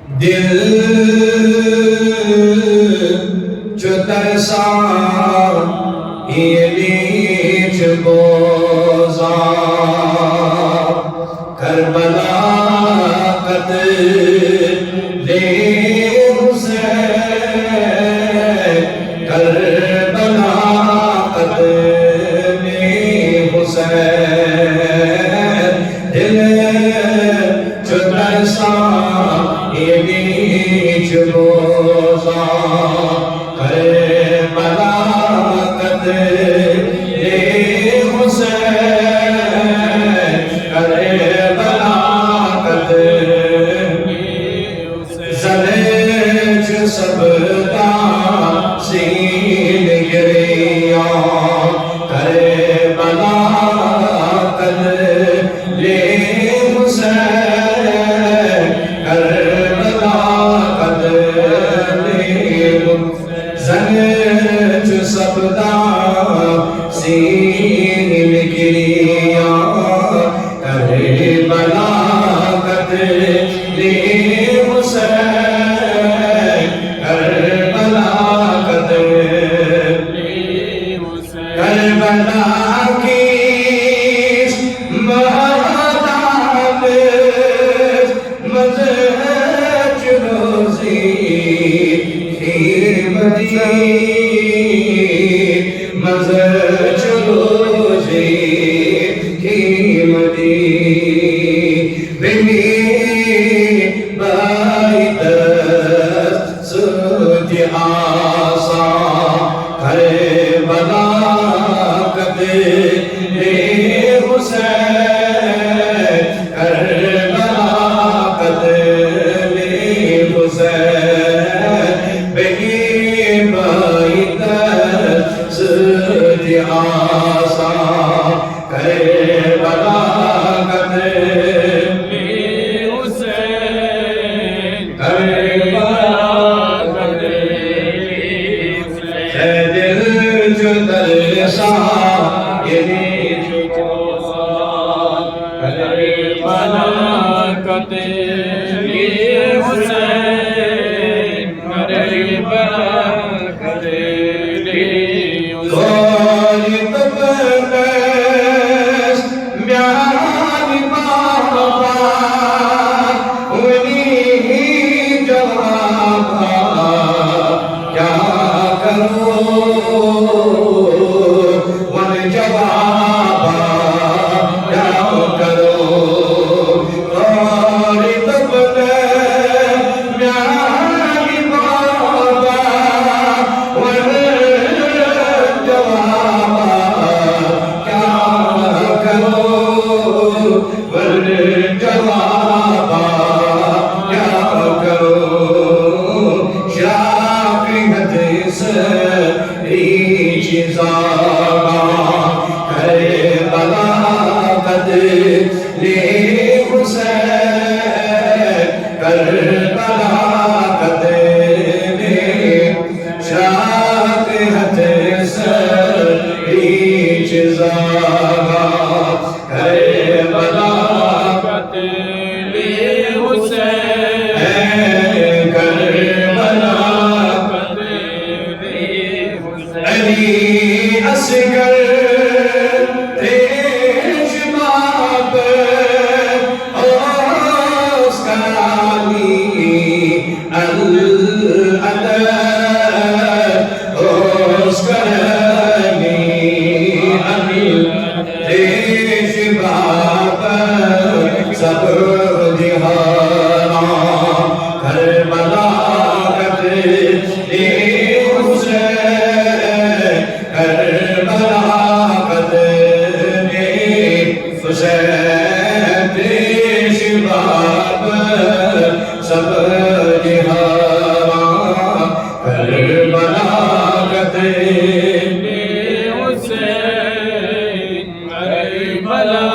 दिल जो तरसा ये नीच बोजा करबला कत्ले हुसैन करबला कत्ले हुसैन दिल जो तरसा ये नीच बोजा करबला कत्ले हुसैन करबला कत्ले ज़लेज सबदा सीन गिरिया करबला कत्ले हुसैन करबला कत्ले ज़लेज सबदा सीन गिरिया करबला कत्ले हुसैन करबला कत्ले करबला की महताब मज़हज रोज़ी कीमती मज़हज रोज़ी कीमती बिनी बाइदस सुज आसा करबला कत्ले हुसैन करबला कत्ले हुसैन बिनी बाइदस सुज आसा करबला कत्ले हुसैन करबला कत्ले दिल जो तरसा ये नीच बोजा करबला कत्ले हुसैन करबला कत्ले कौन तबरस म्यानी बाबा उन्हीं जवाबा क्या करो वन जवाबा क्या करो कौन तबरस म्यानी बाबा वन जवाबा क्या करो वन जवाबा क्या करो शाक़ियत से रीच ज़ाबा करबला कत्ले हुसैन करबला कत्ले शाक़ियत से रीच ज़ाबा करबला कत्ले हुसैन करबला कत्ले हुसैन अली असगर तेज बाप ओस्कानी अल-अदब ओस्कानी अल-तेज बाप सब जिहाना करबला कत्ले हुसैन करबला कत्ले हुसैन तेज बाप सब जिहाना करबला कत्ले हुसैन करबला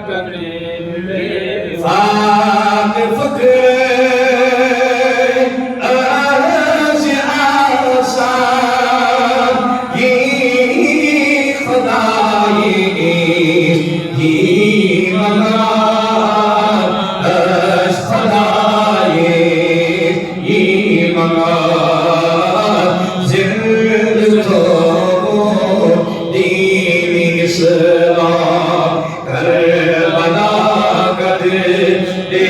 कत्ले फाक फक्र अर्ज़ आसान ये खुदाई ये मना खुदाई जिंद तो दीन इस्लाम करबला कदे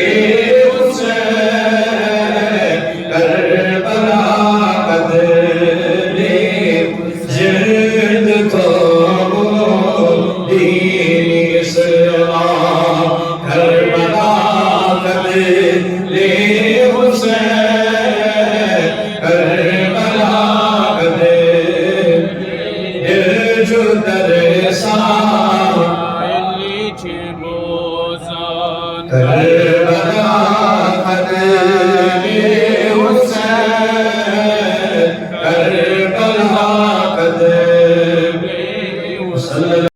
हुसैन करबला कदे जिंद तो दीन इस्लाम करबला कदे हुसैन करबला कदे जो दरसा Elçi Musa करबला